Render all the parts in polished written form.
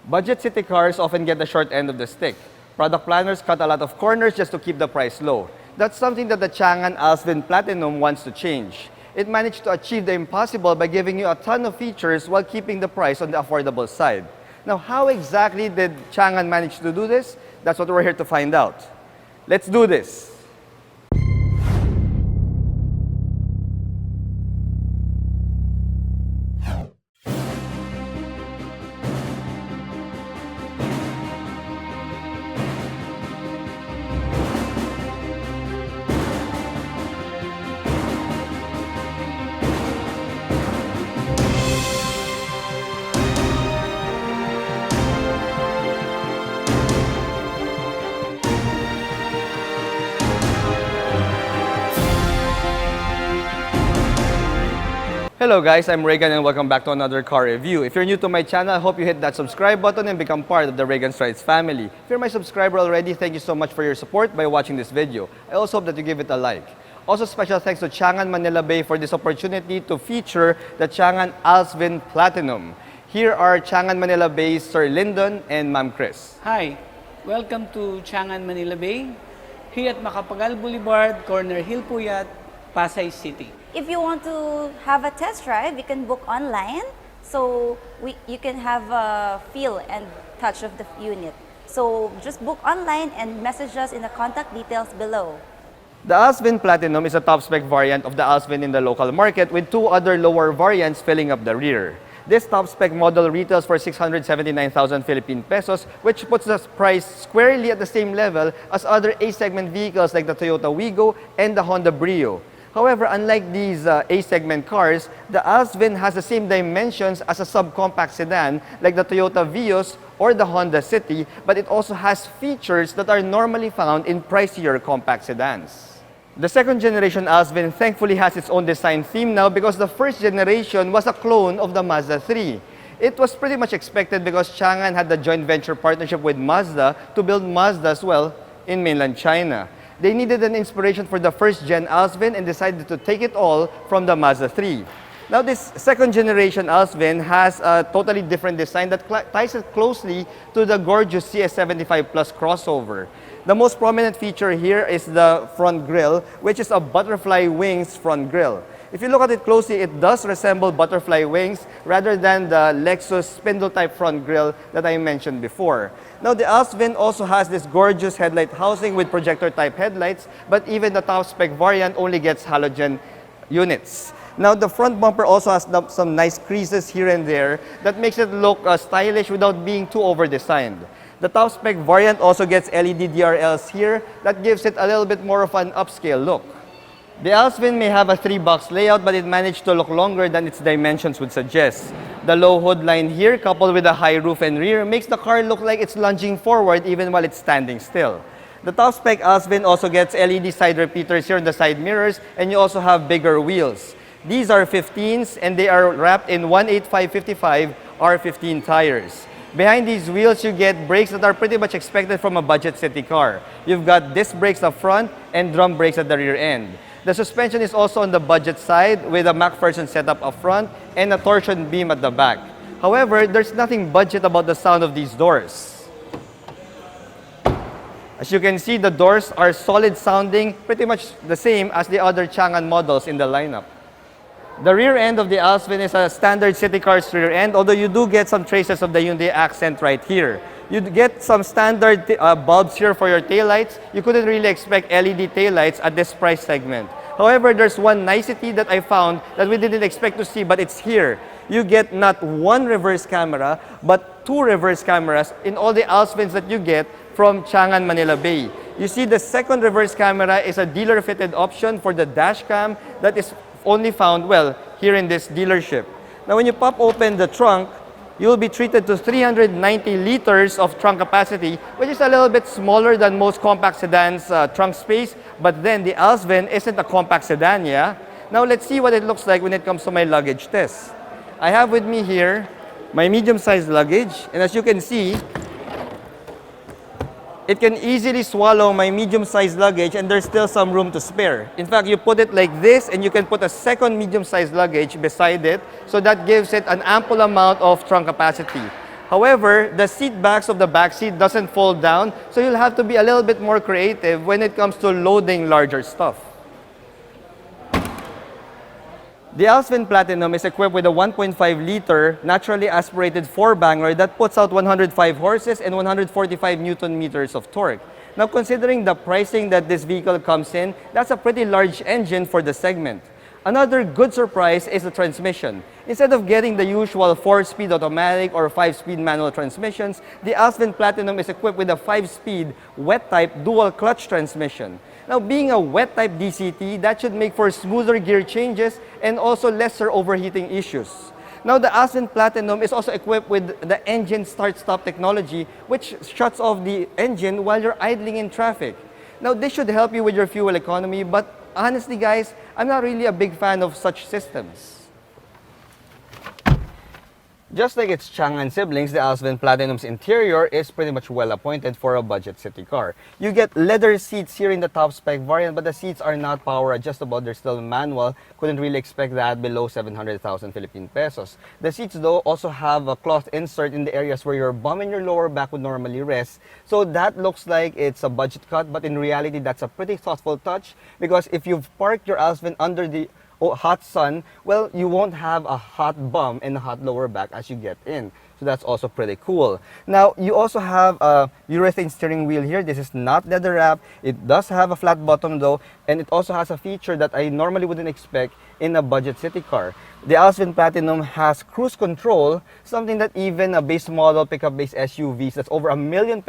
Budget city cars often get the short end of the stick. Product planners cut a lot of corners just to keep the price low. That's something that the Changan Alsvin Platinum wants to change. It managed to achieve the impossible by giving you a ton of features while keeping the price on the affordable side. Now, how exactly did Changan manage to do this? That's what we're here to find out. Let's do this. Hello guys, I'm Reagan and welcome back to another car review. If you're new to my channel, I hope you hit that subscribe button and become part of the Reagan Strides family. If you're my subscriber already, thank you so much for your support by watching this video. I also hope that you give it a like. Also, special thanks to Changan Manila Bay for this opportunity to feature the Changan Alsvin Platinum. Here are Changan Manila Bay's Sir Lyndon and Ma'am Chris. Hi, welcome to Changan Manila Bay, here at Macapagal Boulevard, Corner Hill Puyat, Pasay City. If you want to have a test drive, you can book online. So you can have a feel and touch of the unit. So just book online and message us in the contact details below. The Alsvin Platinum is a top-spec variant of the Alsvin in the local market with two other lower variants filling up the rear. This top-spec model retails for 679,000 Philippine pesos, which puts the price squarely at the same level as other A-segment vehicles like the Toyota Wigo and the Honda Brio. However, unlike these A-segment cars, the Alsvin has the same dimensions as a subcompact sedan like the Toyota Vios or the Honda City, but it also has features that are normally found in pricier compact sedans. The second generation Alsvin thankfully has its own design theme now because the first generation was a clone of the Mazda 3. It was pretty much expected because Changan had the joint venture partnership with Mazda to build Mazda as well in mainland China. They needed an inspiration for the first gen Alsvin and decided to take it all from the Mazda 3. Now this second generation Alsvin has a totally different design that ties it closely to the gorgeous CS75 Plus crossover. The most prominent feature here is the front grille, which is a butterfly wings front grille. If you look at it closely, it does resemble butterfly wings rather than the Lexus spindle-type front grille that I mentioned before. Now, the Alsvin also has this gorgeous headlight housing with projector-type headlights, but even the top-spec variant only gets halogen units. Now, the front bumper also has some nice creases here and there that makes it look stylish without being too over-designed. The top-spec variant also gets LED DRLs here that gives it a little bit more of an upscale look. The Alsvin may have a 3-box layout, but it managed to look longer than its dimensions would suggest. The low hood line here, coupled with a high roof and rear, makes the car look like it's lunging forward even while it's standing still. The top-spec Alsvin also gets LED side repeaters here on the side mirrors, and you also have bigger wheels. These are 15s, and they are wrapped in 185/55 R15 tires. Behind these wheels, you get brakes that are pretty much expected from a budget city car. You've got disc brakes up front and drum brakes at the rear end. The suspension is also on the budget side with a MacPherson setup up front and a torsion beam at the back. However, there's nothing budget about the sound of these doors. As you can see, the doors are solid sounding, pretty much the same as the other Changan models in the lineup. The rear end of the Alsvin is a standard city car's rear end, although you do get some traces of the Hyundai Accent right here. You get some standard bulbs here for your taillights. You couldn't really expect LED taillights at this price segment. However, there's one nicety that I found that we didn't expect to see, but it's here. You get not one reverse camera, but two reverse cameras in all the Alsvins that you get from Changan Manila Bay. You see the second reverse camera is a dealer-fitted option for the dash cam that is only found, well, here in this dealership. Now, when you pop open the trunk, you'll be treated to 390 liters of trunk capacity, which is a little bit smaller than most compact sedans' trunk space. But then the Alsvin isn't a compact sedan, yeah? Now let's see what it looks like when it comes to my luggage test. I have with me here my medium-sized luggage, and as you can see, it can easily swallow my medium-sized luggage and there's still some room to spare. In fact, you put it like this and you can put a second medium-sized luggage beside it, so that gives it an ample amount of trunk capacity. However, the seat backs of the back seat doesn't fold down, so you'll have to be a little bit more creative when it comes to loading larger stuff. The Alsvin Platinum is equipped with a 1.5-liter naturally aspirated four-banger that puts out 105 horses and 145 Newton meters of torque. Now, considering the pricing that this vehicle comes in, that's a pretty large engine for the segment. Another good surprise is the transmission. Instead of getting the usual 4-speed automatic or 5-speed manual transmissions, the Alsvin Platinum is equipped with a 5-speed wet-type dual-clutch transmission. Now, being a wet-type DCT, that should make for smoother gear changes and also lesser overheating issues. Now, the Alsvin Platinum is also equipped with the engine start-stop technology, which shuts off the engine while you're idling in traffic. Now, this should help you with your fuel economy, but honestly, guys, I'm not really a big fan of such systems. Just like its Changan siblings, the Alsvin Platinum's interior is pretty much well appointed for a budget city car. You get leather seats here in the top spec variant, but the seats are not power adjustable. They're still manual. Couldn't really expect that below 700,000 Philippine pesos. The seats though also have a cloth insert in the areas where your bum and your lower back would normally rest. So that looks like it's a budget cut, but in reality that's a pretty thoughtful touch, because if you've parked your Alsvin under the hot sun, well, you won't have a hot bum and a hot lower back as you get in. So that's also pretty cool. Now, you also have a urethane steering wheel here. This is not leather wrap. It does have a flat bottom though, and it also has a feature that I normally wouldn't expect in a budget city car. The Alsvin Platinum has cruise control, something that even a base model pickup-based SUVs that's over ₱1 million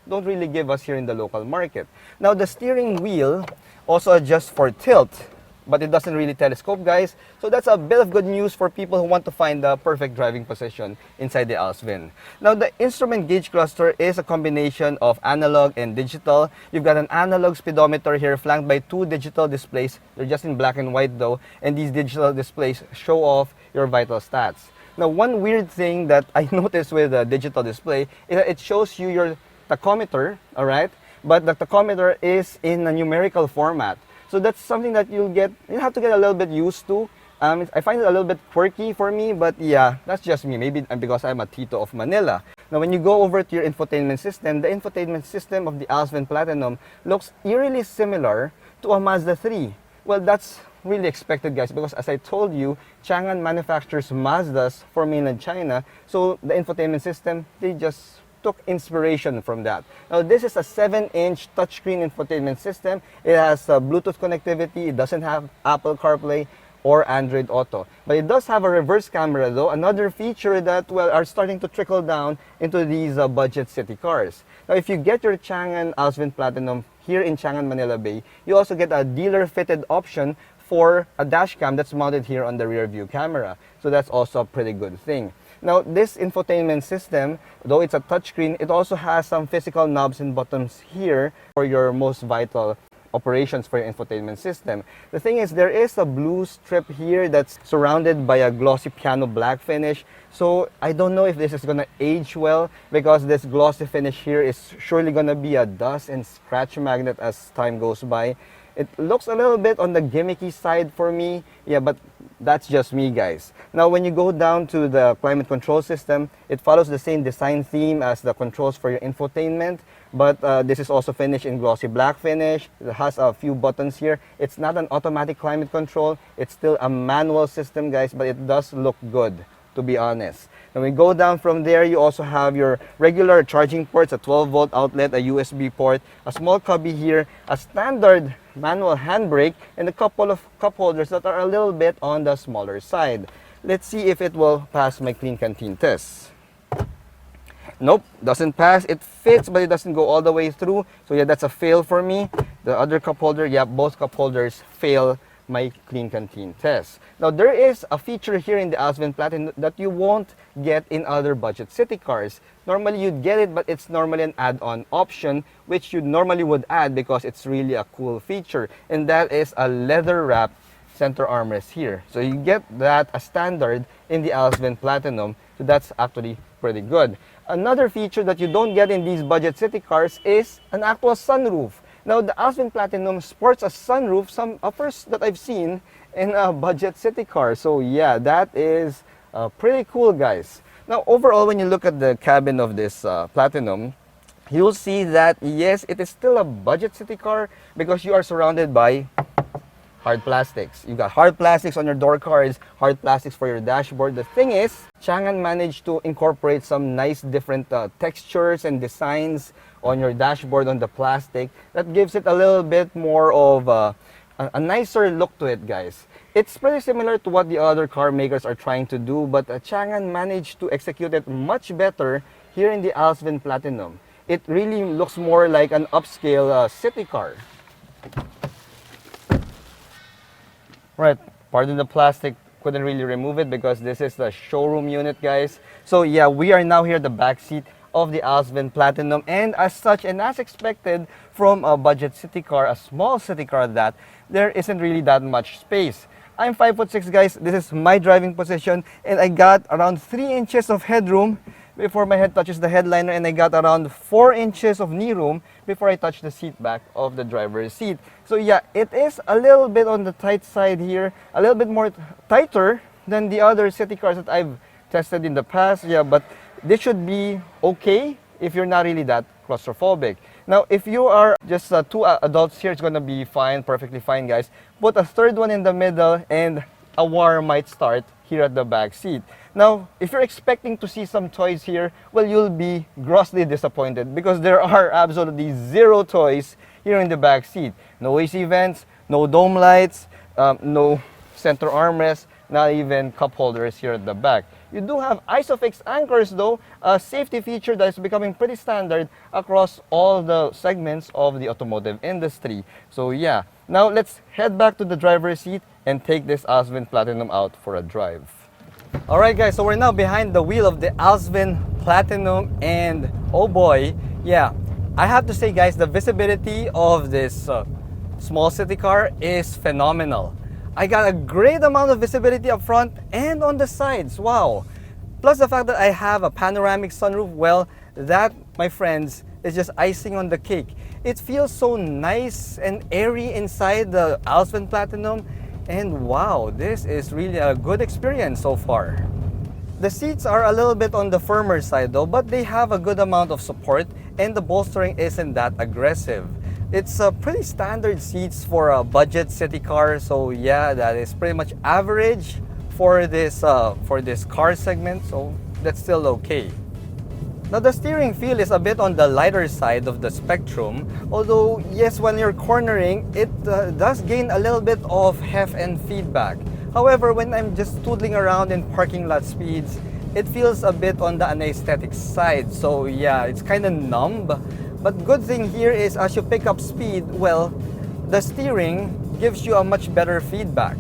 don't really give us here in the local market. Now, the steering wheel also adjusts for tilt, but it doesn't really telescope, guys. So that's a bit of good news for people who want to find the perfect driving position inside the Alsvin. Now, the instrument gauge cluster is a combination of analog and digital. You've got an analog speedometer here flanked by 2 digital displays. They're just in black and white though, and these digital displays show off your vital stats. Now, one weird thing that I noticed with the digital display is that it shows you your tachometer, all right? But the tachometer is in a numerical format. So that's something that you have to get a little bit used to. I find it a little bit quirky for me, but yeah, that's just me. Maybe because I'm a Tito of Manila. Now, when you go over to your infotainment system, the infotainment system of the Alsvin Platinum looks eerily similar to a Mazda 3. Well, that's really expected, guys, because as I told you, Changan manufactures Mazdas for mainland China. So the infotainment system, they just took inspiration from that. Now, this is a 7-inch touchscreen infotainment system. It has Bluetooth connectivity. It doesn't have Apple CarPlay or Android Auto. But it does have a reverse camera though, another feature that, well, are starting to trickle down into these budget city cars. Now, if you get your Changan Alsvin Platinum here in Changan, Manila Bay, you also get a dealer-fitted option for a dash cam that's mounted here on the rear view camera. So that's also a pretty good thing. Now, this infotainment system, though it's a touchscreen, it also has some physical knobs and buttons here for your most vital operations for your infotainment system. The thing is, there is a blue strip here that's surrounded by a glossy piano black finish. So I don't know if this is gonna age well, because this glossy finish here is surely gonna be a dust and scratch magnet as time goes by. It looks a little bit on the gimmicky side for me. Yeah, but that's just me, guys. Now, when you go down to the climate control system, it follows the same design theme as the controls for your infotainment, but this is also finished in glossy black finish. It has a few buttons here. It's not an automatic climate control. It's still a manual system, guys, but it does look good, to be honest. When we go down from there, you also have your regular charging ports, a 12-volt outlet, a USB port, a small cubby here, a standard manual handbrake, and a couple of cup holders that are a little bit on the smaller side. Let's see if it will pass my clean canteen test. Nope, doesn't pass. It fits, but it doesn't go all the way through. So yeah, that's a fail for me. The other cup holder, yeah, both cup holders fail my clean canteen test. Now, there is a feature here in the Alsvin Platinum that you won't get in other budget city cars. Normally you'd get it, but it's normally an add-on option, which you normally would add because it's really a cool feature, and that is a leather wrapped center armrest here. So you get that as standard in the Alsvin Platinum, so that's actually pretty good. Another feature that you don't get in these budget city cars is an actual sunroof. Now, the Alsvin Platinum sports a sunroof, a first that I've seen in a budget city car. So yeah, that is pretty cool, guys. Now, overall, when you look at the cabin of this Platinum, you'll see that yes, it is still a budget city car because you are surrounded by hard plastics. You got hard plastics on your door cards, hard plastics for your dashboard. The thing is, Changan managed to incorporate some nice different textures and designs on your dashboard on the plastic that gives it a little bit more of a nicer look to it, guys. It's pretty similar to what the other car makers are trying to do, but Changan managed to execute it much better here in the Alsvin Platinum. It really looks more like an upscale city car. Right, pardon the plastic, couldn't really remove it because this is the showroom unit, guys. So yeah, we are now here at the back seat of the Alsvin Platinum, and as such and as expected from a budget city car, a small city car, that there isn't really that much space. I'm 5'6", guys. This is my driving position, and I got around 3 inches of headroom before my head touches the headliner, and I got around 4 inches of knee room before I touch the seat back of the driver's seat. So yeah, it is a little bit on the tight side here, a little bit more tighter than the other city cars that I've tested in the past. Yeah, but this should be okay if you're not really that claustrophobic. Now, if you are just 2 adults here, it's gonna be fine, perfectly fine, guys. Put a third one in the middle and a war might start here at the back seat. Now, if you're expecting to see some toys here, well, you'll be grossly disappointed because there are absolutely 0 toys here in the back seat. No AC vents, no dome lights, no center armrest, not even cup holders here at the back. You do have ISOFIX anchors though, a safety feature that is becoming pretty standard across all the segments of the automotive industry. So yeah, now let's head back to the driver's seat and take this Alsvin Platinum out for a drive. Alright guys, so we're now behind the wheel of the Alsvin Platinum, and oh boy, yeah, I have to say guys, the visibility of this small city car is phenomenal. I got a great amount of visibility up front and on the sides, wow. Plus the fact that I have a panoramic sunroof, well, that, my friends, is just icing on the cake. It feels so nice and airy inside the Alsvin Platinum, and wow, this is really a good experience so far. The seats are a little bit on the firmer side though, but they have a good amount of support and the bolstering isn't that aggressive. It's pretty standard seats for a budget city car, so yeah, that is pretty much average for this car segment, so that's still okay. Now the steering feel is a bit on the lighter side of the spectrum, although yes, when you're cornering, it does gain a little bit of heft and feedback. However, when I'm just tootling around in parking lot speeds, it feels a bit on the anesthetic side, so yeah, it's kind of numb. But good thing here is as you pick up speed, well, the steering gives you a much better feedback.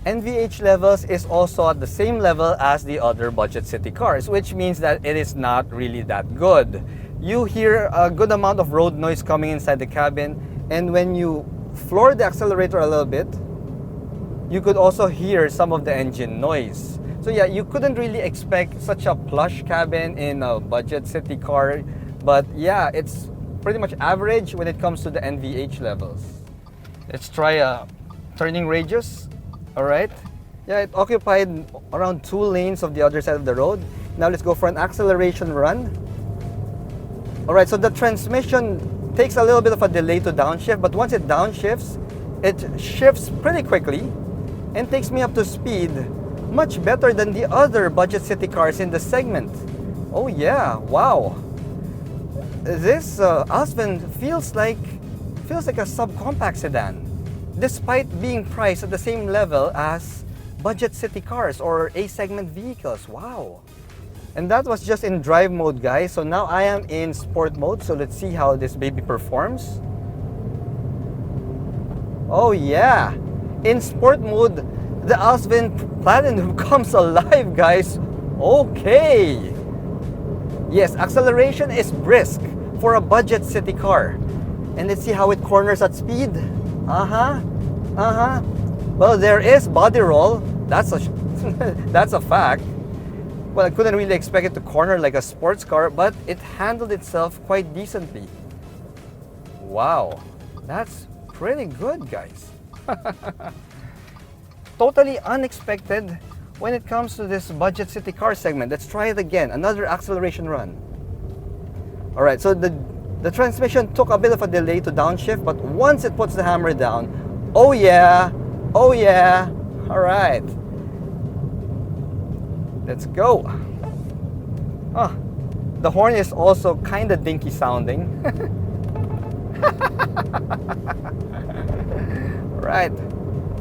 NVH levels is also at the same level as the other budget city cars, which means that it is not really that good. You hear a good amount of road noise coming inside the cabin, and when you floor the accelerator a little bit, you could also hear some of the engine noise. So yeah, you couldn't really expect such a plush cabin in a budget city car, but yeah, it's pretty much average when it comes to the NVH levels. Let's try a turning radius. Alright, yeah, it occupied around 2 lanes of the other side of the road. Now let's go for an acceleration run. Alright, so the transmission takes a little bit of a delay to downshift, but once it downshifts, it shifts pretty quickly and takes me up to speed much better than the other budget city cars in the segment. Oh yeah, wow. This Alsvin feels like a subcompact sedan, despite being priced at the same level as budget city cars or A-segment vehicles. Wow. And that was just in drive mode, guys. So now I am in sport mode. So let's see how this baby performs. Oh yeah. In sport mode, the Alsvin Platinum comes alive, guys. Okay. Yes, acceleration is brisk for a budget city car. And let's see how it corners at speed. Well, there is body roll. That's a fact. Well, I couldn't really expect it to corner like a sports car, but it handled itself quite decently. Wow, that's pretty good, guys. Totally unexpected when it comes to this budget city car segment. Let's try it again. Another acceleration run. All right, so the transmission took a bit of a delay to downshift, but once it puts the hammer down, oh yeah, oh yeah. All right, let's go. Ah, the horn is also kind of dinky sounding. All right,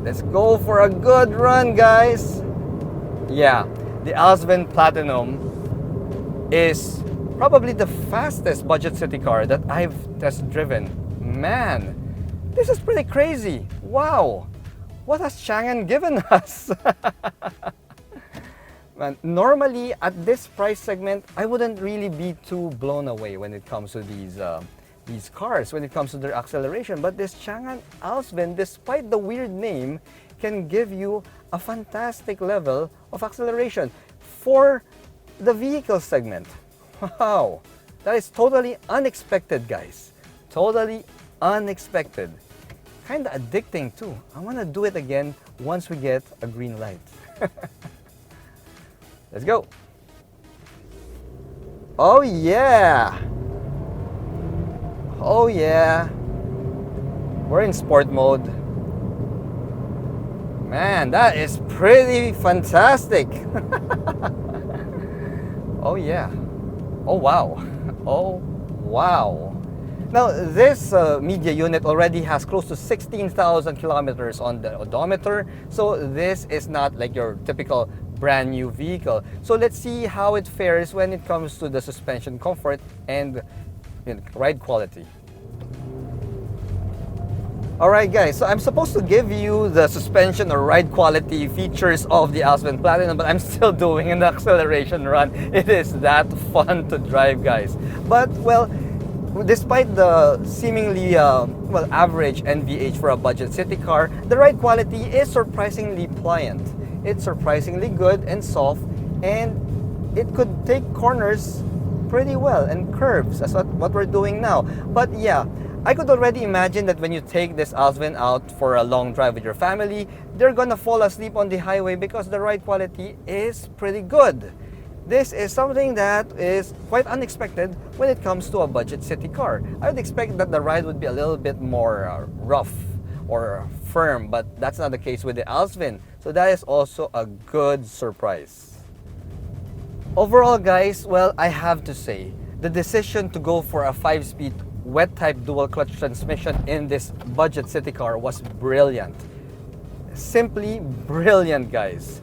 let's go for a good run, guys. Yeah, the Alsvin Platinum is probably the fastest budget city car that I've test driven. Man, this is pretty crazy. Wow, what has Changan given us? Man, normally at this price segment, I wouldn't really be too blown away when it comes to these cars, when it comes to their acceleration. But this Changan Alsvin, despite the weird name, can give you a fantastic level of acceleration for the vehicle segment. Wow, that is totally unexpected, guys. Totally unexpected. Kind of addicting too. I want to do it again once we get a green light. Let's go. Oh yeah. Oh yeah. We're in sport mode. Man, that is pretty fantastic. Oh yeah. Oh wow. Oh wow. Now this media unit already has close to 16,000 kilometers on the odometer, so this is not like your typical brand new vehicle. So let's see how it fares when it comes to the suspension comfort and ride quality. Alright guys, so I'm supposed to give you the suspension or ride quality features of the Alsvin Platinum, but I'm still doing an acceleration run. It is that fun to drive, guys. But well, despite the seemingly average NVH for a budget city car, the ride quality is surprisingly pliant. It's surprisingly good and soft, and it could take corners pretty well and curves. That's what we're doing now. But yeah, I could already imagine that when you take this Alsvin out for a long drive with your family, they're gonna fall asleep on the highway because the ride quality is pretty good. This is something that is quite unexpected when it comes to a budget city car. I would expect that the ride would be a little bit more rough or firm, but that's not the case with the Alsvin. So that is also a good surprise. Overall, guys, well, I have to say, the decision to go for a 5-speed wet type dual clutch transmission in this budget city car was brilliant. Simply brilliant, guys.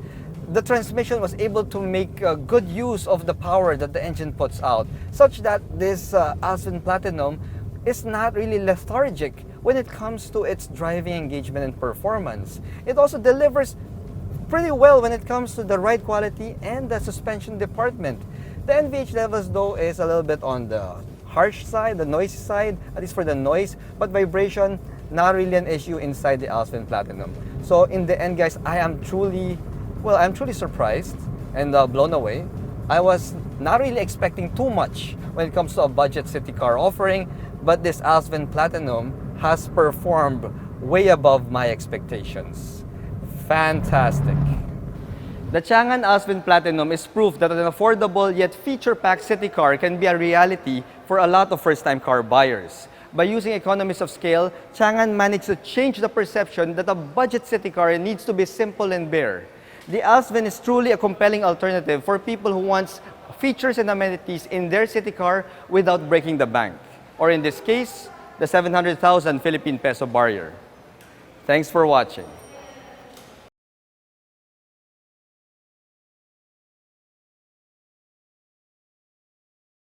The transmission was able to make good use of the power that the engine puts out, such that this Alsvin Platinum is not really lethargic when it comes to its driving engagement and performance. It also delivers pretty well when it comes to the ride quality and the suspension department. The NVH levels though is a little bit on the harsh side, the noisy side, at least for the noise, but vibration, not really an issue inside the Alsvin Platinum. So in the end, guys, I'm truly surprised and blown away. I was not really expecting too much when it comes to a budget city car offering, but this Alsvin Platinum has performed way above my expectations. Fantastic. The Changan Alsvin Platinum is proof that an affordable yet feature-packed city car can be a reality for a lot of first-time car buyers. By using economies of scale, Changan managed to change the perception that a budget city car needs to be simple and bare. The Alsvin is truly a compelling alternative for people who want features and amenities in their city car without breaking the bank, or in this case, the 700,000 Philippine peso barrier. Thanks for watching.